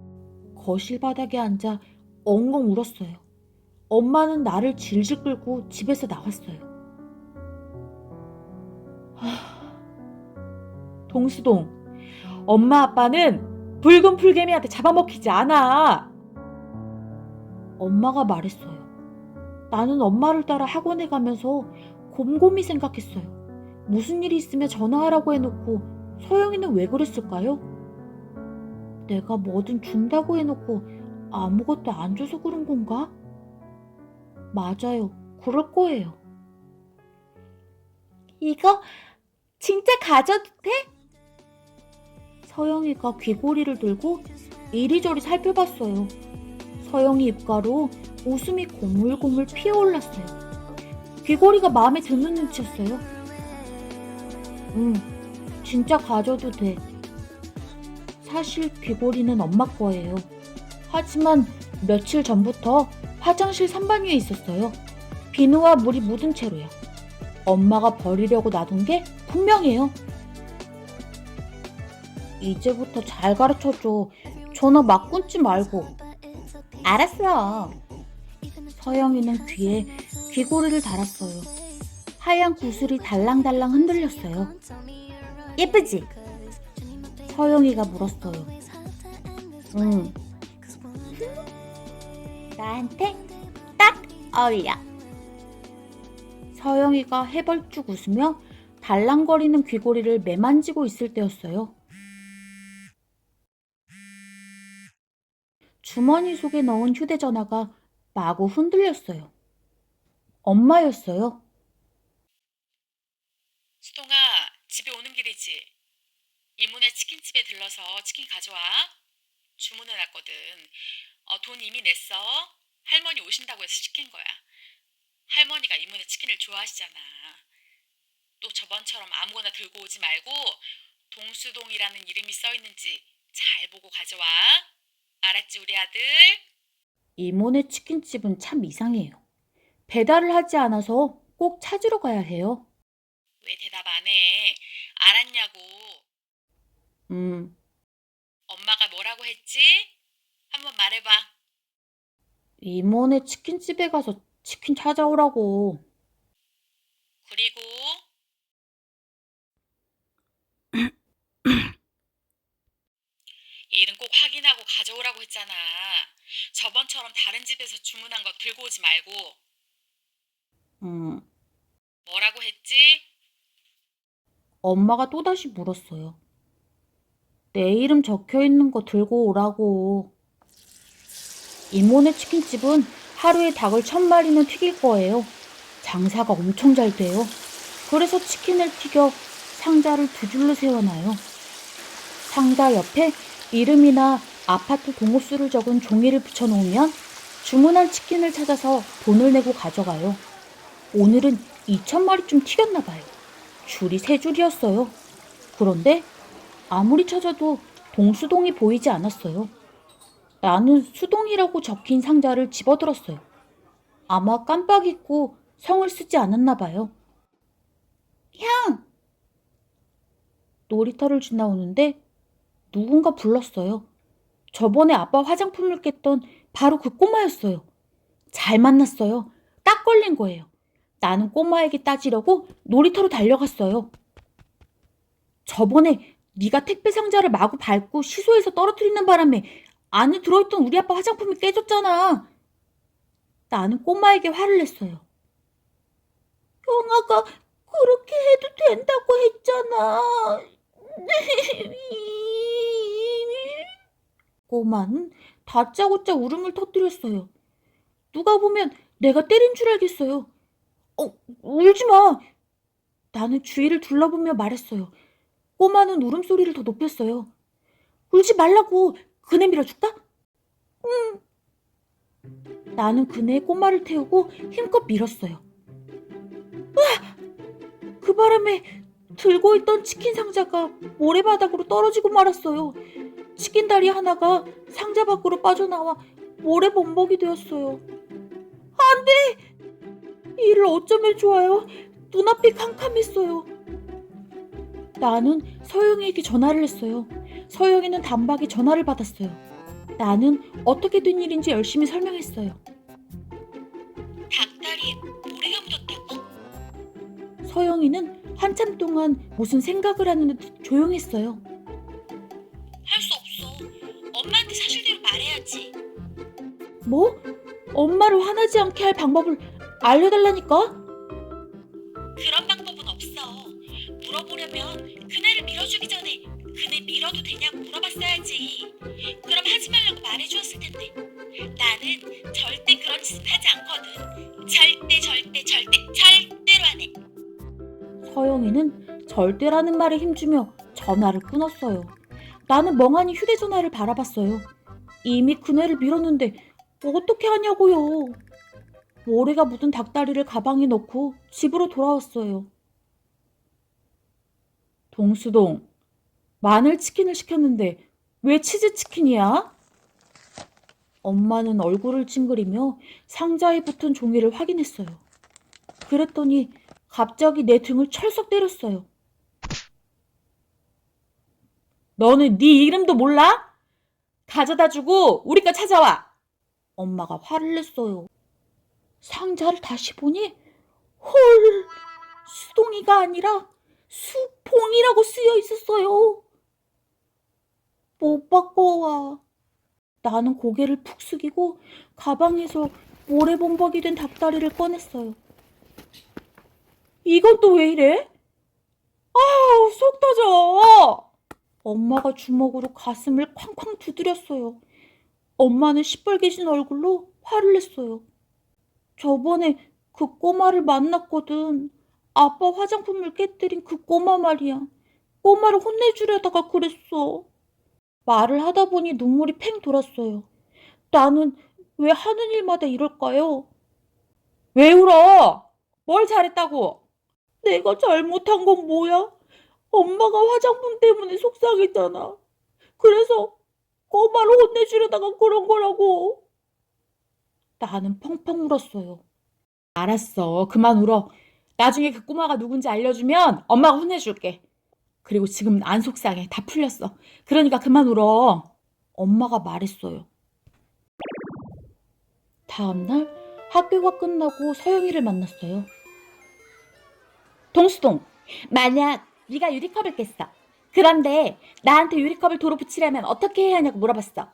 거실 바닥에 앉아 엉엉 울었어요. 엄마는 나를 질질 끌고 집에서 나왔어요. 동수동, 엄마 아빠는 붉은 풀개미한테 잡아먹히지 않아. 엄마가 말했어요. 나는 엄마를 따라 학원에 가면서 곰곰이 생각했어요. 무슨 일이 있으면 전화하라고 해놓고 서영이는 왜 그랬을까요? 내가 뭐든 준다고 해놓고 아무것도 안 줘서 그런 건가? 맞아요. 그럴 거예요. 이거 진짜 가져도 돼? 서영이가 귀고리를 들고 이리저리 살펴봤어요. 서영이 입가로 웃음이 고물고물 피어올랐어요. 귀고리가 마음에 드는 눈치였어요. 진짜 가져도 돼. 사실 귀고리는 엄마 거예요. 하지만 며칠 전부터 화장실 선반 위에 있었어요. 비누와 물이 묻은 채로요. 엄마가 버리려고 놔둔 게 분명해요. 이제부터 잘 가르쳐줘. 전화 막 끊지 말고. 알았어. 서영이는 귀에 귀고리를 달았어요. 하얀 구슬이 달랑달랑 흔들렸어요. 예쁘지? 서영이가 물었어요. 응. 나한테 딱 어울려. 서영이가 해벌쭉 웃으며 달랑거리는 귀고리를 매만지고 있을 때였어요. 주머니 속에 넣은 휴대전화가 마구 흔들렸어요. 엄마였어요. 수동아, 집에 오는 길이지? 이모네 치킨집에 들러서 치킨 가져와. 주문해놨거든. 돈 이미 냈어. 할머니 오신다고 해서 시킨 거야. 할머니가 이모네 치킨을 좋아하시잖아. 또 저번처럼 아무거나 들고 오지 말고 동수동이라는 이름이 써있는지 잘 보고 가져와. 알았지, 우리 아들? 이모네 치킨집은 참 이상해요. 배달을 하지 않아서 꼭 찾으러 가야 해요. 왜 대답 안 해? 알았냐고. 엄마가 뭐라고 했지? 한번 말해봐. 이모네 치킨집에 가서 치킨 찾아오라고. 그리고 일은 꼭 확인하고 가져오라고 했잖아. 저번처럼 다른 집에서 주문한 거 들고 오지 말고. 음, 뭐라고 했지? 엄마가 또다시 물었어요. 내 이름 적혀 있는 거 들고 오라고. 이모네 치킨집은 하루에 닭을 1000마리는 튀길 거예요. 장사가 엄청 잘 돼요. 그래서 치킨을 튀겨 상자를 두 줄로 세워놔요. 상자 옆에 이름이나 아파트 동호수를 적은 종이를 붙여놓으면 주문한 치킨을 찾아서 돈을 내고 가져가요. 오늘은 2000마리쯤 튀겼나 봐요. 줄이 3줄이었어요. 그런데 아무리 찾아도 동수동이 보이지 않았어요. 나는 수동이라고 적힌 상자를 집어들었어요. 아마 깜빡 잊고 성을 쓰지 않았나 봐요. 형! 놀이터를 지나오는데 누군가 불렀어요. 저번에 아빠 화장품을 깼던 바로 그 꼬마였어요. 잘 만났어요. 딱 걸린 거예요. 나는 꼬마에게 따지려고 놀이터로 달려갔어요. 저번에 네가 택배 상자를 마구 밟고 시소에서 떨어뜨리는 바람에 안에 들어있던 우리 아빠 화장품이 깨졌잖아. 나는 꼬마에게 화를 냈어요. 형아가 그렇게 해도 된다고 했잖아. 꼬마는 다짜고짜 울음을 터뜨렸어요. 누가 보면 내가 때린 줄 알겠어요. 울지 마. 나는 주위를 둘러보며 말했어요. 꼬마는 울음소리를 더 높였어요. 울지 말라고. 그네 밀어줄까? 나는 그네에 꼬마를 태우고 힘껏 밀었어요. 그 바람에 들고 있던 치킨 상자가 모래바닥으로 떨어지고 말았어요. 치킨 다리 하나가 상자 밖으로 빠져나와 모래 범벅이 되었어요. 안 돼! 이를 어쩌면 좋아요. 눈앞이 캄캄했어요. 나는 서영이에게 전화를 했어요. 서영이는 단박에 전화를 받았어요. 나는 어떻게 된 일인지 열심히 설명했어요. 닭다리에 모래가 묻었다고? 서영이는 한참 동안 무슨 생각을 하는 듯 조용했어요. 할 수 없어. 엄마한테 사실대로 말해야지. 뭐? 엄마를 화나지 않게 할 방법을 알려달라니까? 그런 방법은 없어. 물어보려면 그네를 밀어주기 전에 그네 밀어도 되냐고 물어봤어야지. 그럼 하지 말라고 말해주었을 텐데. 나는 절대 그런 짓은 하지 않거든. 절대로 안 해. 서영이는 절대라는 말에 힘주며 전화를 끊었어요. 나는 멍하니 휴대전화를 바라봤어요. 이미 그네를 밀었는데 어떻게 하냐고요. 모래가 묻은 닭다리를 가방에 넣고 집으로 돌아왔어요. 동수동, 마늘 치킨을 시켰는데 왜 치즈 치킨이야? 엄마는 얼굴을 찡그리며 상자에 붙은 종이를 확인했어요. 그랬더니 갑자기 내 등을 철썩 때렸어요. 너는 네 이름도 몰라? 가져다 주고 우리 거 찾아와. 엄마가 화를 냈어요. 상자를 다시 보니 헐, 수동이가 아니라 수봉이라고 쓰여 있었어요. 못 바꿔와. 나는 고개를 푹 숙이고 가방에서 모래범벅이 된 닭다리를 꺼냈어요. 이건 또 왜 이래? 아우, 속 터져. 엄마가 주먹으로 가슴을 쾅쾅 두드렸어요. 엄마는 시뻘개진 얼굴로 화를 냈어요. 저번에 그 꼬마를 만났거든. 아빠 화장품을 깨뜨린 그 꼬마 말이야. 꼬마를 혼내주려다가 그랬어. 말을 하다 보니 눈물이 팽 돌았어요. 나는 왜 하는 일마다 이럴까요? 왜 울어? 뭘 잘했다고? 내가 잘못한 건 뭐야? 엄마가 화장품 때문에 속상했잖아. 그래서 꼬마를 혼내주려다가 그런 거라고. 나는 펑펑 울었어요. 알았어. 그만 울어. 나중에 그 꼬마가 누군지 알려주면 엄마가 혼내줄게. 그리고 지금 안 속상해. 다 풀렸어. 그러니까 그만 울어. 엄마가 말했어요. 다음날 학교가 끝나고 서영이를 만났어요. 동수동, 만약 네가 유리컵을 깼어. 그런데 나한테 유리컵을 도로 붙이려면 어떻게 해야 하냐고 물어봤어.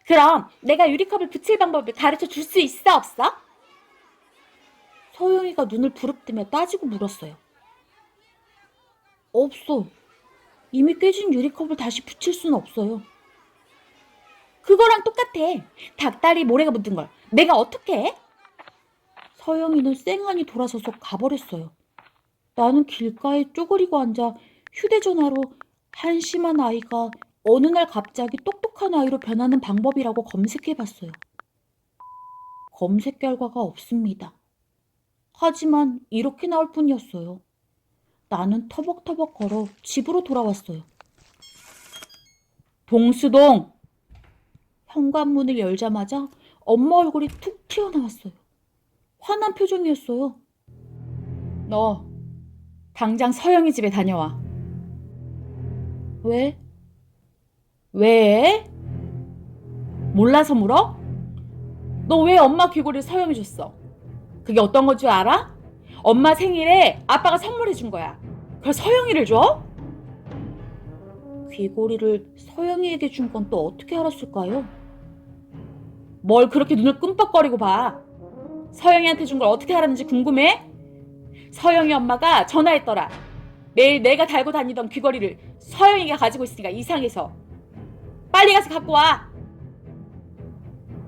그럼 내가 유리컵을 붙일 방법을 가르쳐 줄 수 있어, 없어? 서영이가 눈을 부릅뜨며 따지고 물었어요. 없어. 이미 깨진 유리컵을 다시 붙일 수는 없어요. 그거랑 똑같아. 닭다리 모래가 묻은 걸 내가 어떻게 해? 서영이는 쌩하니 돌아서서 가버렸어요. 나는 길가에 쪼그리고 앉아 휴대전화로 한심한 아이가 어느 날 갑자기 똑똑한 아이로 변하는 방법이라고 검색해봤어요. 검색 결과가 없습니다. 하지만 이렇게 나올 뿐이었어요. 나는 터벅터벅 걸어 집으로 돌아왔어요. 동수동! 현관문을 열자마자 엄마 얼굴이 툭 튀어나왔어요. 화난 표정이었어요. 너 당장 서영이 집에 다녀와. 왜? 왜? 몰라서 물어? 너 왜 엄마 귀걸이를 서영이 줬어? 그게 어떤 건 줄 알아? 엄마 생일에 아빠가 선물해 준 거야. 그걸 서영이를 줘? 귀걸이를 서영이에게 준 건 또 어떻게 알았을까요? 뭘 그렇게 눈을 끔뻑거리고 봐. 서영이한테 준 걸 어떻게 알았는지 궁금해? 서영이 엄마가 전화했더라. 매일 내가 달고 다니던 귀걸이를 서영이가 가지고 있으니까 이상해서. 빨리 가서 갖고 와.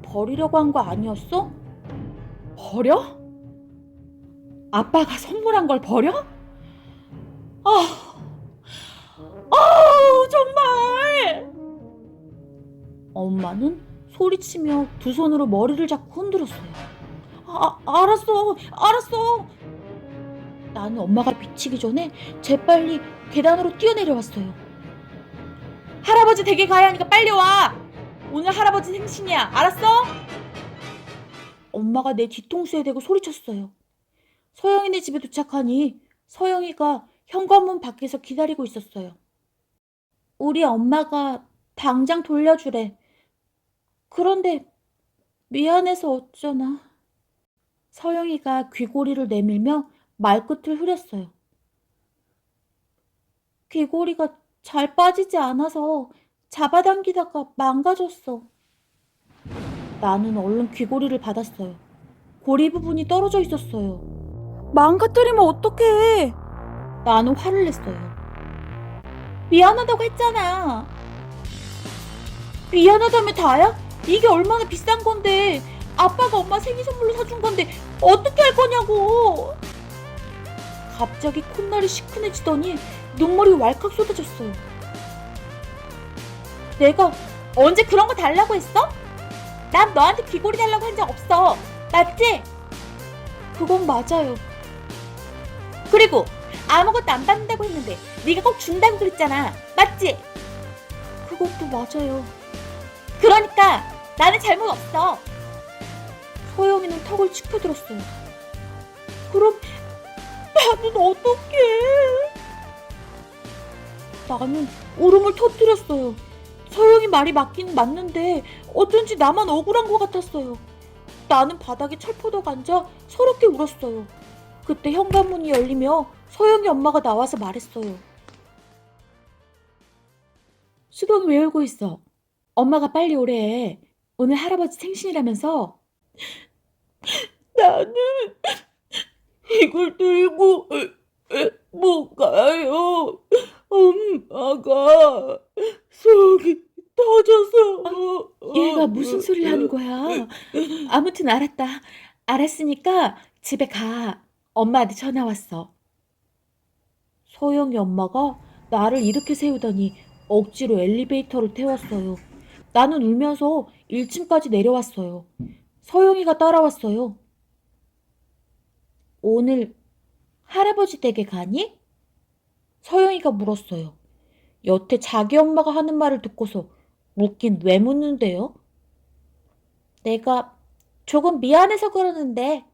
버리려고 한 거 아니었어? 버려? 아빠가 선물한 걸 버려? 정말! 엄마는 소리치며 두 손으로 머리를 잡고 흔들었어요. 알았어. 나는 엄마가 미치기 전에 재빨리 계단으로 뛰어내려왔어요. 할아버지 댁에 가야 하니까 빨리 와. 오늘 할아버지 생신이야. 알았어? 엄마가 내 뒤통수에 대고 소리쳤어요. 서영이네 집에 도착하니 서영이가 현관문 밖에서 기다리고 있었어요. 우리 엄마가 당장 돌려주래. 그런데 미안해서 어쩌나. 서영이가 귀고리를 내밀며 말끝을 흐렸어요. 귀고리가 잘 빠지지 않아서 잡아당기다가 망가졌어. 나는 얼른 귀고리를 받았어요. 고리 부분이 떨어져 있었어요. 망가뜨리면 어떡해. 나는 화를 냈어요. 미안하다고 했잖아. 미안하다며 다야? 이게 얼마나 비싼 건데. 아빠가 엄마 생일 선물로 사준 건데 어떻게 할 거냐고. 갑자기 콧날이 시큰해지더니 눈물이 왈칵 쏟아졌어요. 내가 언제 그런 거 달라고 했어? 난 너한테 귀걸이 달라고 한 적 없어. 맞지? 그건 맞아요. 그리고 아무것도 안 받는다고 했는데 네가 꼭 준다고 그랬잖아. 맞지? 그것도 맞아요. 그러니까 나는 잘못 없어. 서영이는 턱을 치켜들었어요. 그럼 나는 어떡해? 나는 울음을 터뜨렸어요. 서영이 말이 맞긴 맞는데 어쩐지 나만 억울한 것 같았어요. 나는 바닥에 철퍼덕 앉아 서럽게 울었어요. 그때 현관문이 열리며 서영이 엄마가 나와서 말했어요. 수동이 왜 울고 있어? 엄마가 빨리 오래. 오늘 할아버지 생신이라면서. 나는 이걸 들고 못 가요. 엄마가 속이 터져서. 얘가 무슨 소리를 하는 거야? 아무튼 알았다. 알았으니까 집에 가. 엄마한테 전화 왔어. 서영이 엄마가 나를 이렇게 세우더니 억지로 엘리베이터를 태웠어요. 나는 울면서 1층까지 내려왔어요. 서영이가 따라왔어요. 오늘 할아버지 댁에 가니? 서영이가 물었어요. 여태 자기 엄마가 하는 말을 듣고서 묻긴 왜 묻는데요? 내가 조금 미안해서 그러는데.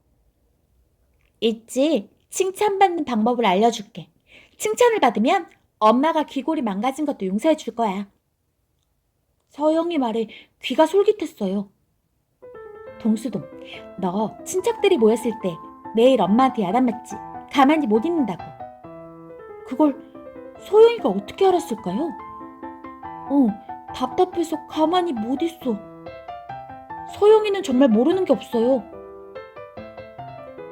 있지. 칭찬받는 방법을 알려줄게. 칭찬을 받으면 엄마가 귀골이 망가진 것도 용서해 줄 거야. 서영이 말에 귀가 솔깃했어요. 동수동, 너 친척들이 모였을 때 매일 엄마한테 야단 맞지? 가만히 못 있는다고. 그걸 서영이가 어떻게 알았을까요? 답답해서 가만히 못 있어. 서영이는 정말 모르는 게 없어요.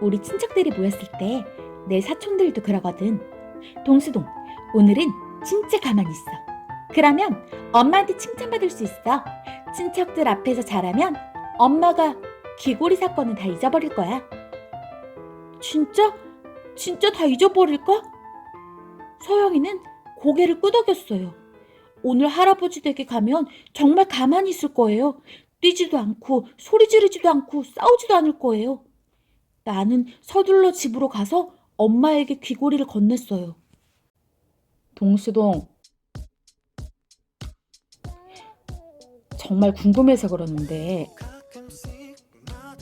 우리 친척들이 모였을 때 내 사촌들도 그러거든. 동수동, 오늘은 진짜 가만히 있어. 그러면 엄마한테 칭찬받을 수 있어. 친척들 앞에서 잘하면 엄마가 귀골이 사건은 다 잊어버릴 거야. 진짜? 진짜 다 잊어버릴까? 서영이는 고개를 끄덕였어요. 오늘 할아버지 댁에 가면 정말 가만히 있을 거예요. 뛰지도 않고 소리 지르지도 않고 싸우지도 않을 거예요. 나는 서둘러 집으로 가서 엄마에게 귀고리를 건넸어요. 동수동, 정말 궁금해서 그러는데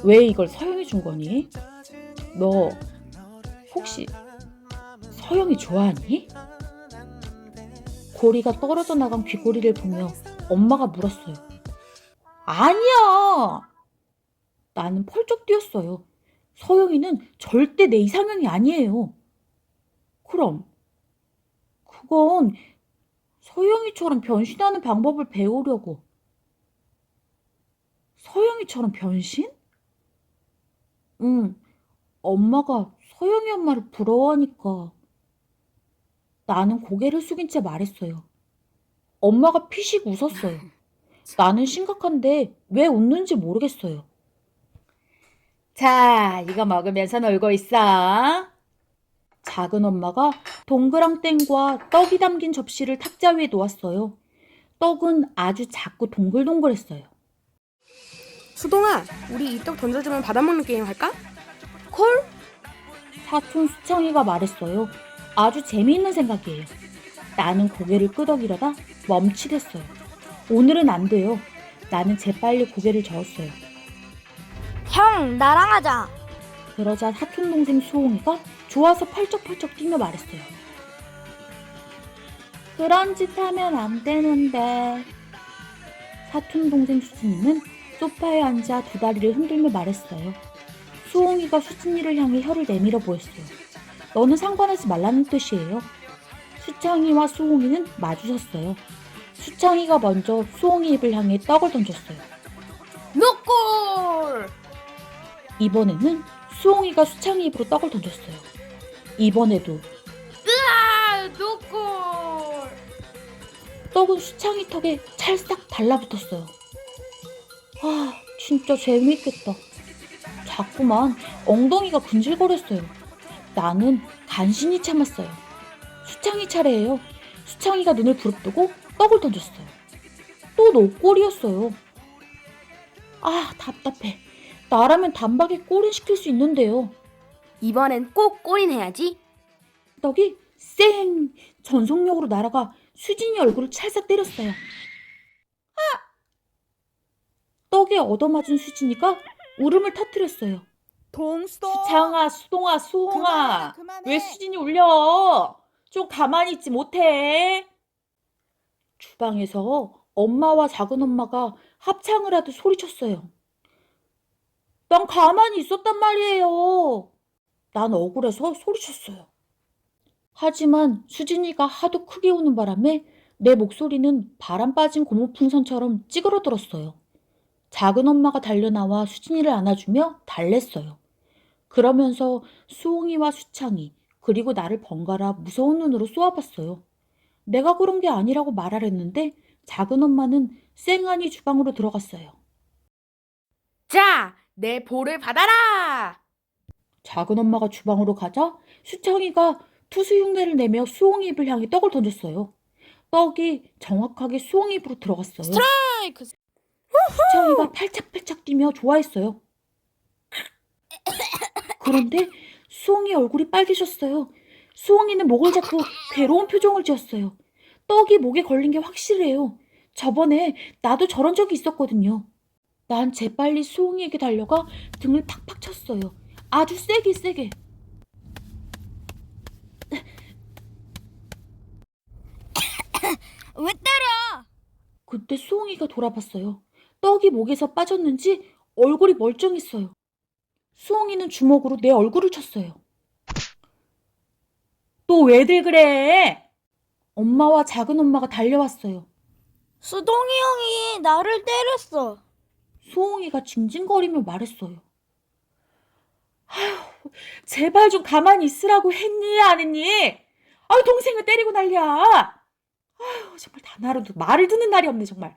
왜 이걸 서영이 준 거니? 너 혹시 서영이 좋아하니? 고리가 떨어져 나간 귀고리를 보며 엄마가 물었어요. 아니야! 나는 펄쩍 뛰었어요. 서영이는 절대 내 이상형이 아니에요. 그럼 그건 서영이처럼 변신하는 방법을 배우려고. 서영이처럼 변신? 응, 엄마가 서영이 엄마를 부러워하니까. 나는 고개를 숙인 채 말했어요. 엄마가 피식 웃었어요. 나는 심각한데 왜 웃는지 모르겠어요. 자, 이거 먹으면서 놀고 있어. 작은 엄마가 동그랑땡과 떡이 담긴 접시를 탁자 위에 놓았어요. 떡은 아주 작고 동글동글했어요. 수동아, 우리 이 떡 던져주면 받아먹는 게임 할까? 콜? 사촌 수창이가 말했어요. 아주 재미있는 생각이에요. 나는 고개를 끄덕이려다 멈칫했어요. 오늘은 안 돼요. 나는 재빨리 고개를 저었어요. 형, 나랑 하자. 그러자 사촌동생 수홍이가 좋아서 펄쩍펄쩍 뛰며 말했어요. 그런 짓 하면 안 되는데. 사촌동생 수진이는 소파에 앉아 두 다리를 흔들며 말했어요. 수홍이가 수진이를 향해 혀를 내밀어 보였어요. 너는 상관하지 말라는 뜻이에요. 수창이와 수홍이는 마주섰어요. 수창이가 먼저 수홍이 입을 향해 떡을 던졌어요. 노골! 이번에는 수홍이가 수창이 입으로 떡을 던졌어요. 이번에도 아, 노골! 떡은 수창이 턱에 찰싹 달라붙었어요. 아, 진짜 재미있겠다. 자꾸만 엉덩이가 근질거렸어요. 나는 간신히 참았어요. 수창이 차례예요. 수창이가 눈을 부릅뜨고 떡을 던졌어요. 또 노골이었어요. 아, 답답해. 나라면 단박에 골인 시킬 수 있는데요. 이번엔 꼭 골인 해야지. 떡이 쌩 전속력으로 날아가 수진이 얼굴을 찰싹 때렸어요. 아! 떡에 얻어맞은 수진이가 울음을 터뜨렸어요. 수창아, 수동아, 수홍아. 그만해. 왜 수진이 울려? 좀 가만히 있지 못해? 주방에서 엄마와 작은엄마가 합창을 하듯 소리쳤어요. 난 가만히 있었단 말이에요. 난 억울해서 소리쳤어요. 하지만 수진이가 하도 크게 우는 바람에 내 목소리는 바람 빠진 고무풍선처럼 찌그러들었어요. 작은엄마가 달려나와 수진이를 안아주며 달랬어요. 그러면서 수홍이와 수창이 그리고 나를 번갈아 무서운 눈으로 쏘아봤어요. 내가 그런 게 아니라고 말하랬는데 작은엄마는 쌩하니 주방으로 들어갔어요. 자, 내 볼을 받아라! 작은엄마가 주방으로 가자 수창이가 투수 흉내를 내며 수홍이 입을 향해 떡을 던졌어요. 떡이 정확하게 수홍이 입으로 들어갔어요. 스트라이크! 수창이가 팔짝팔짝 뛰며 좋아했어요. 그런데 수홍이 얼굴이 빨개졌어요. 수홍이는 목을 잡고 괴로운 표정을 지었어요. 떡이 목에 걸린 게 확실해요. 저번에 나도 저런 적이 있었거든요. 난 재빨리 수홍이에게 달려가 등을 팍팍 쳤어요. 아주 세게 세게. 왜 때려? 그때 수홍이가 돌아봤어요. 떡이 목에서 빠졌는지 얼굴이 멀쩡했어요. 수홍이는 주먹으로 내 얼굴을 쳤어요. 또 왜들 그래? 엄마와 작은 엄마가 달려왔어요. 수동이 형이 나를 때렸어. 수홍이가 징징거리며 말했어요. 제발 좀 가만히 있으라고 했니 안 했니? 아유 동생을 때리고 난리야. 아유 정말 단 하루도 말을 듣는 날이 없네 정말.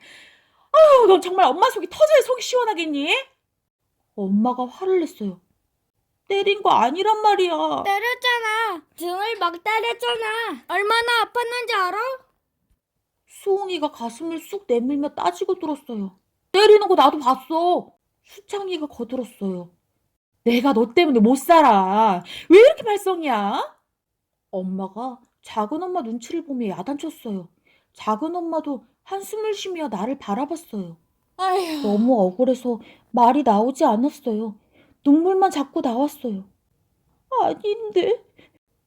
아유 너 정말 엄마 속이 터져야 속이 시원하겠니? 엄마가 화를 냈어요. 때린 거 아니란 말이야. 때렸잖아. 등을 막 때렸잖아. 얼마나 아팠는지 알아? 수홍이가 가슴을 쑥 내밀며 따지고 들었어요. 때리는 거 나도 봤어. 수창이가 거들었어요. 내가 너 때문에 못 살아. 왜 이렇게 말썽이야? 엄마가 작은 엄마 눈치를 보며 야단쳤어요. 작은 엄마도 한숨을 쉬며 나를 바라봤어요. 아휴. 너무 억울해서 말이 나오지 않았어요. 눈물만 자꾸 나왔어요. 아닌데.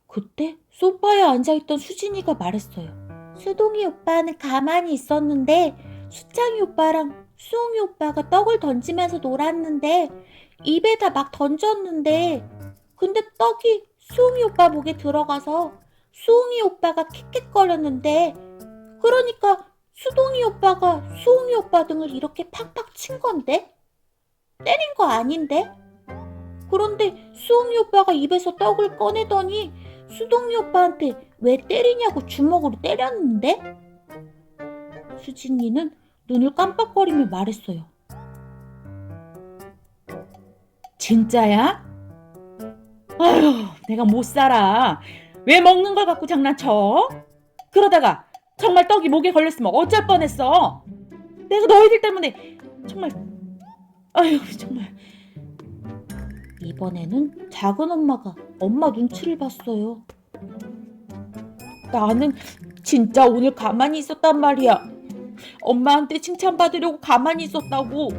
그때 소파에 앉아있던 수진이가 말했어요. 수동이 오빠는 가만히 있었는데 수창이 오빠랑 수홍이 오빠가 떡을 던지면서 놀았는데 입에다 막 던졌는데 근데 떡이 수홍이 오빠 목에 들어가서 수홍이 오빠가 킥킥거렸는데 그러니까 수동이 오빠가 수홍이 오빠 등을 이렇게 팍팍 친 건데? 때린 거 아닌데? 그런데 수홍이 오빠가 입에서 떡을 꺼내더니 수동이 오빠한테 왜 때리냐고 주먹으로 때렸는데? 수진이는 눈을 깜빡거리며 말했어요. 진짜야? 아휴, 내가 못 살아. 왜 먹는 걸 갖고 장난쳐? 그러다가 정말 떡이 목에 걸렸으면 어쩔 뻔했어. 내가 너희들 때문에 정말 아휴 정말. 이번에는 작은 엄마가 엄마 눈치를 봤어요. 나는 진짜 오늘 가만히 있었단 말이야. 엄마한테 칭찬받으려고 가만히 있었다고.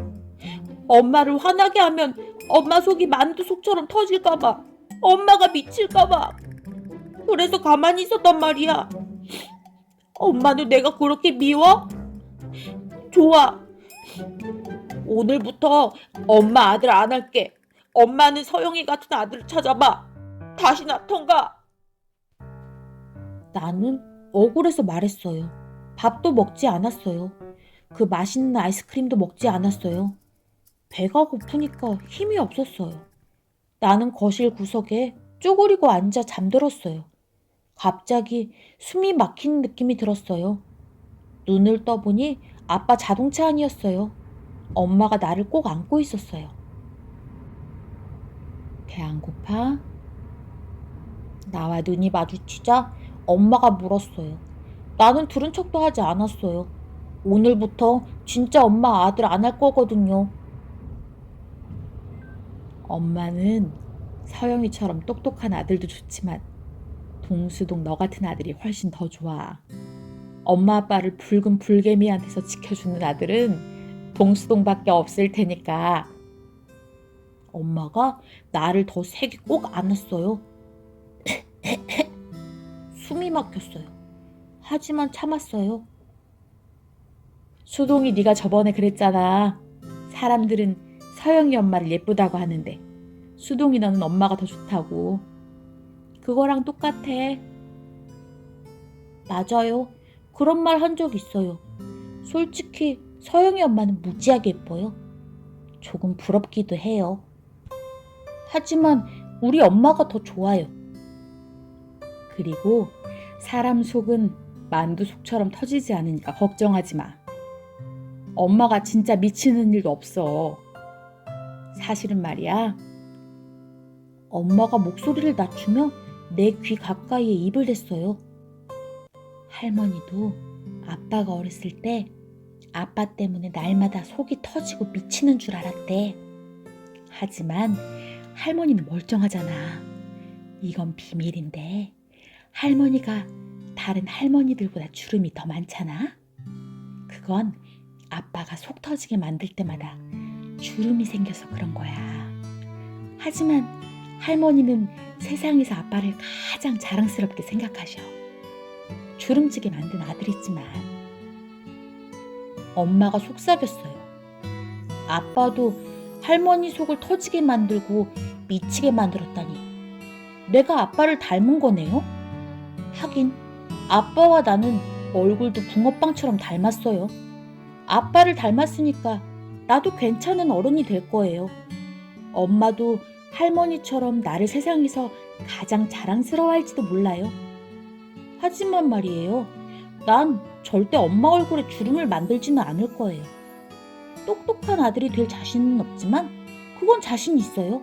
엄마를 화나게 하면 엄마 속이 만두 속처럼 터질까봐, 엄마가 미칠까봐. 그래서 가만히 있었단 말이야. 엄마는 내가 그렇게 미워? 좋아. 오늘부터 엄마 아들 안 할게. 엄마는 서영이 같은 아들을 찾아봐. 다시 놔턴가. 나는 억울해서 말했어요. 밥도 먹지 않았어요. 그 맛있는 아이스크림도 먹지 않았어요. 배가 고프니까 힘이 없었어요. 나는 거실 구석에 쪼그리고 앉아 잠들었어요. 갑자기 숨이 막히는 느낌이 들었어요. 눈을 떠보니 아빠 자동차 안이었어요. 엄마가 나를 꼭 안고 있었어요. 배 안 고파? 나와 눈이 마주치자 엄마가 물었어요. 나는 들은 척도 하지 않았어요. 오늘부터 진짜 엄마 아들 안 할 거거든요. 엄마는 서영이처럼 똑똑한 아들도 좋지만 동수동 너 같은 아들이 훨씬 더 좋아. 엄마 아빠를 붉은 불개미한테서 지켜주는 아들은 동수동밖에 없을 테니까. 엄마가 나를 더 세게 꼭 안았어요. 숨이 막혔어요. 하지만 참았어요. 수동이 네가 저번에 그랬잖아. 사람들은 서영이 엄마를 예쁘다고 하는데 수동이 너는 엄마가 더 좋다고. 그거랑 똑같아. 맞아요. 그런 말 한 적 있어요. 솔직히 서영이 엄마는 무지하게 예뻐요. 조금 부럽기도 해요. 하지만 우리 엄마가 더 좋아요. 그리고 사람 속은 만두 속처럼 터지지 않으니까 걱정하지 마. 엄마가 진짜 미치는 일도 없어. 사실은 말이야. 엄마가 목소리를 낮추며 내 귀 가까이에 입을 댔어요. 할머니도 아빠가 어렸을 때 아빠 때문에 날마다 속이 터지고 미치는 줄 알았대. 하지만 할머니는 멀쩡하잖아. 이건 비밀인데 할머니가 다른 할머니들보다 주름이 더 많잖아. 그건 아빠가 속 터지게 만들 때마다 주름이 생겨서 그런 거야. 하지만 할머니는 세상에서 아빠를 가장 자랑스럽게 생각하셔. 주름지게 만든 아들이지만 엄마가 속삭였어요. 아빠도 할머니 속을 터지게 만들고 미치게 만들었다니. 내가 아빠를 닮은 거네요? 하긴 아빠와 나는 얼굴도 붕어빵처럼 닮았어요. 아빠를 닮았으니까 나도 괜찮은 어른이 될 거예요. 엄마도 할머니처럼 나를 세상에서 가장 자랑스러워할지도 몰라요. 하지만 말이에요. 난 절대 엄마 얼굴에 주름을 만들지는 않을 거예요. 똑똑한 아들이 될 자신은 없지만 그건 자신 있어요.